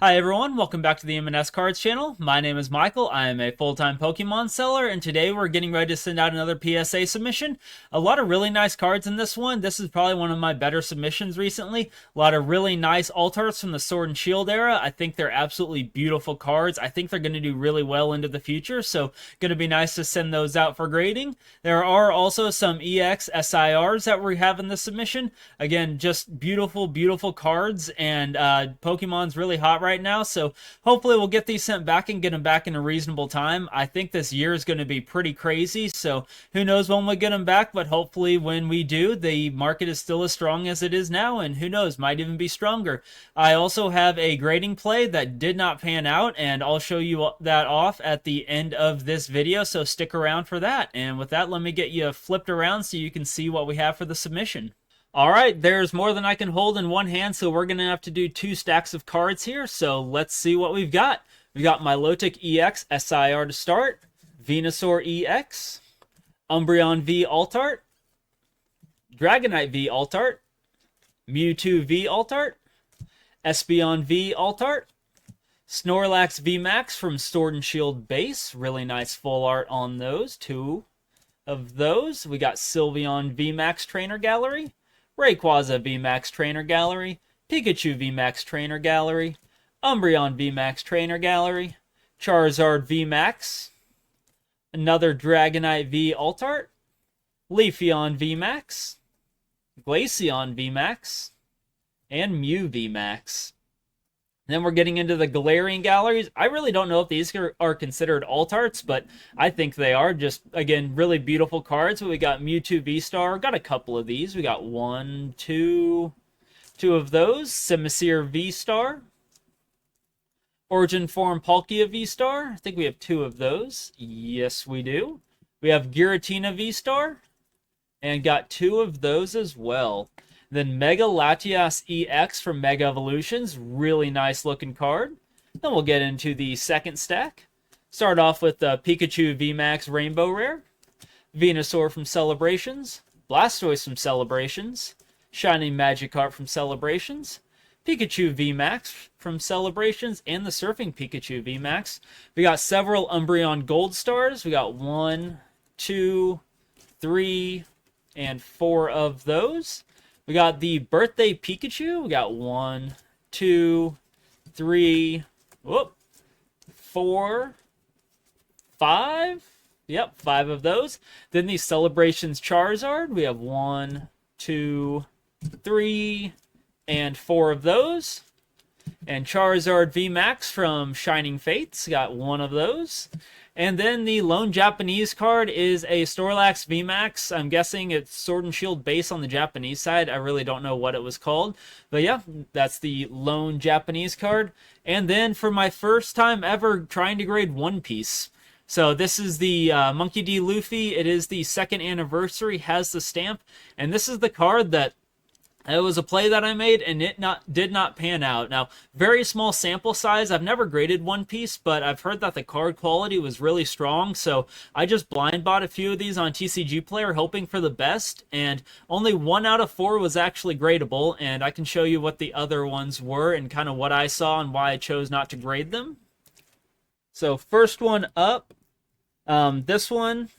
Hi everyone, welcome back to the M&S Cards channel. My name is Michael. I am a full-time Pokemon seller, and today we're getting ready to send out another PSA submission. A lot of really nice cards in this one. This is probably one of my better submissions recently. A lot of really nice alt-arts from the Sword and Shield era. I think they're absolutely beautiful cards. I think they're going to do really well into the future, so going to be nice to send those out for grading. There are also some EX SIRs that we have in this submission. Again, just beautiful, beautiful cards, and Pokemon's really hot right now, so hopefully we'll get these sent back and get them back in a reasonable time. I think this year is going to be pretty crazy, so who knows when we get them back, but hopefully when we do, the market is still as strong as it is now, and who knows, might even be stronger. I also have a grading play that did not pan out, and I'll show you that off at the end of this video, so stick around for that. And with that, let me get you flipped around so you can see what we have for the submission. All right, there's more than I can hold in one hand, so we're going to have to do two stacks of cards here, so let's see what we've got. We've got Milotic EX SIR to start, Venusaur EX, Umbreon V Altart, Dragonite V Altart, Mewtwo V Altart, Espeon V Altart, Snorlax V Max from Sword and Shield base, really nice full art on those, two of those. We got Sylveon V Max Trainer Gallery, Rayquaza VMAX Trainer Gallery, Pikachu VMAX Trainer Gallery, Umbreon VMAX Trainer Gallery, Charizard VMAX, another Dragonite V Altart, Leafeon VMAX, Glaceon VMAX, and Mew VMAX. Then we're getting into the Galarian galleries. I really don't know if these are considered alt-arts, but I think they are. Just, again, really beautiful cards. We got Mewtwo V-Star. Got a couple of these. We got two of those. Simisear V-Star. Origin Form Palkia V-Star. I think we have two of those. Yes, we do. We have Giratina V-Star. And got two of those as well. Then Mega Latias EX from Mega Evolutions. Really nice looking card. Then we'll get into the second stack. Start off with the Pikachu VMAX Rainbow Rare. Venusaur from Celebrations. Blastoise from Celebrations. Shining Magikarp from Celebrations. Pikachu VMAX from Celebrations. And the Surfing Pikachu VMAX. We got several Umbreon Gold Stars. We got 1, 2, 3, and 4 of those. We got the Birthday Pikachu. We got 1, 2, 3, 4, 5. Yep, 5 of those. Then the Celebrations Charizard. We have 1, 2, 3, and 4 of those. And Charizard VMAX from Shining Fates. Got 1 of those. And then the lone Japanese card is a Snorlax VMAX. I'm guessing it's Sword and Shield base on the Japanese side. I really don't know what it was called. But yeah, that's the lone Japanese card. And then for my first time ever trying to grade One Piece. So this is the Monkey D. Luffy. It is the 2nd anniversary, has the stamp. And this is the card that it was a play that I made, and it did not pan out. Now, very small sample size. I've never graded One Piece, but I've heard that the card quality was really strong, so I just blind bought a few of these on TCG Player, hoping for the best, and only 1 out of 4 was actually gradable, and I can show you what the other ones were and kind of what I saw and why I chose not to grade them. So, first one up, this one.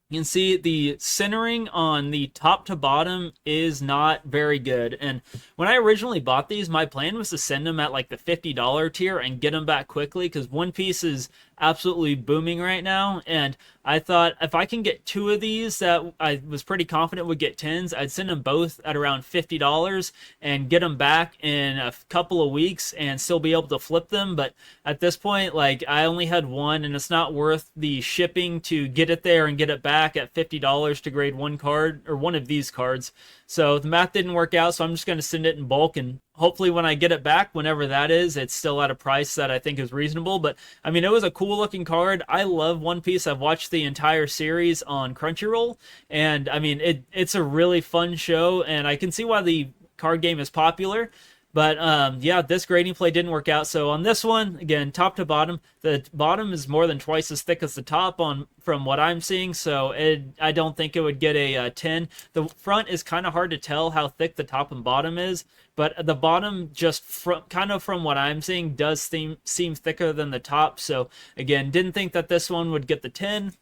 You can see the centering on the top to bottom is not very good. And when I originally bought these, my plan was to send them at like the $50 tier and get them back quickly because One Piece is absolutely booming right now. And I thought if I can get 2 of these that I was pretty confident would get 10s, I'd send them both at around $50 and get them back in a couple of weeks and still be able to flip them. But at this point, like, I only had 1 and it's not worth the shipping to get it there and get it back at $50 to grade 1 card or 1 of these cards. So the math didn't work out, so I'm just going to send it in bulk, and hopefully when I get it back, whenever that is, it's still at a price that I think is reasonable. But I mean, it was a cool looking card. I love One Piece. I've watched the entire series on Crunchyroll, and I mean, it's a really fun show, and I can see why the card game is popular. But yeah, this grading play didn't work out. So on this one, again, top to bottom, the bottom is more than twice as thick as the top on from what I'm seeing. So I don't think it would get a 10. The front is kind of hard to tell how thick the top and bottom is, but the bottom just kind of from what I'm seeing does seem thicker than the top. So again, didn't think that this one would get the 10.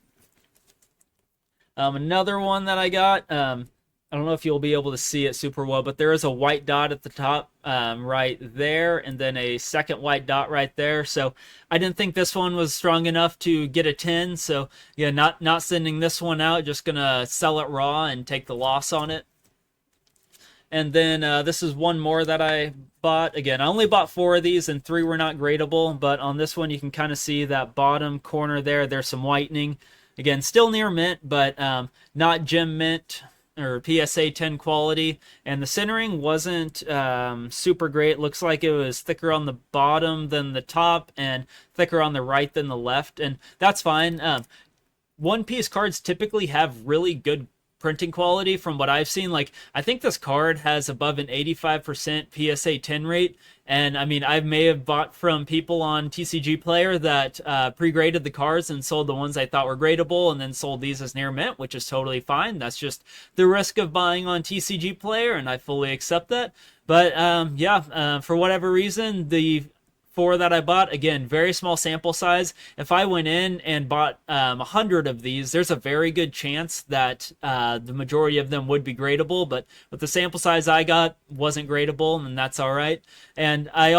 Another one that I got, I don't know if you'll be able to see it super well, but there is a white dot at the top right there, and then a second white dot right there. So I didn't think this one was strong enough to get a 10. So yeah, not sending this one out, just gonna sell it raw and take the loss on it. And then this is one more that I bought. Again, I only bought 4 of these and 3 were not gradable, but on this one you can kind of see that bottom corner there. There's some whitening. Again, still near mint, but not gem mint or PSA 10 quality. And the centering wasn't super great. Looks like it was thicker on the bottom than the top and thicker on the right than the left. And that's fine. One piece cards typically have really good printing quality from what I've seen. Like, I think this card has above an 85% PSA 10 rate. And I mean, I may have bought from people on TCG Player that pre-graded the cards and sold the ones I thought were gradable and then sold these as near mint, which is totally fine. That's just the risk of buying on TCG Player, and I fully accept that. But yeah, for whatever reason, the 4 that I bought, again, very small sample size. If I went in and bought 100 of these, there's a very good chance that the majority of them would be gradable, but with the sample size I got, wasn't gradable, and that's all right. And I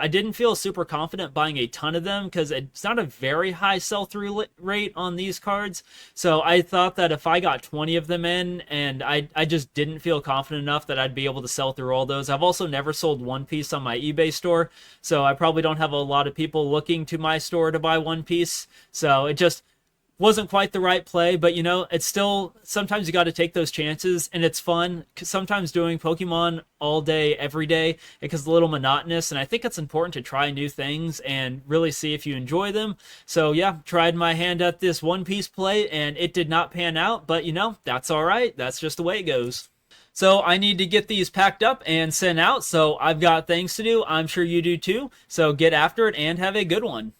didn't feel super confident buying a ton of them because it's not a very high sell-through rate on these cards. So I thought that if I got 20 of them in, and I just didn't feel confident enough that I'd be able to sell through all those. I've also never sold One Piece on my eBay store, so I probably don't have a lot of people looking to my store to buy One Piece. So it just wasn't quite the right play, but you know, it's still, sometimes you got to take those chances, and it's fun. Sometimes doing Pokemon all day, every day, it gets a little monotonous, and I think it's important to try new things and really see if you enjoy them. So yeah, tried my hand at this One Piece play, and it did not pan out, but you know, that's all right. That's just the way it goes. So I need to get these packed up and sent out, so I've got things to do. I'm sure you do too. So get after it and have a good one.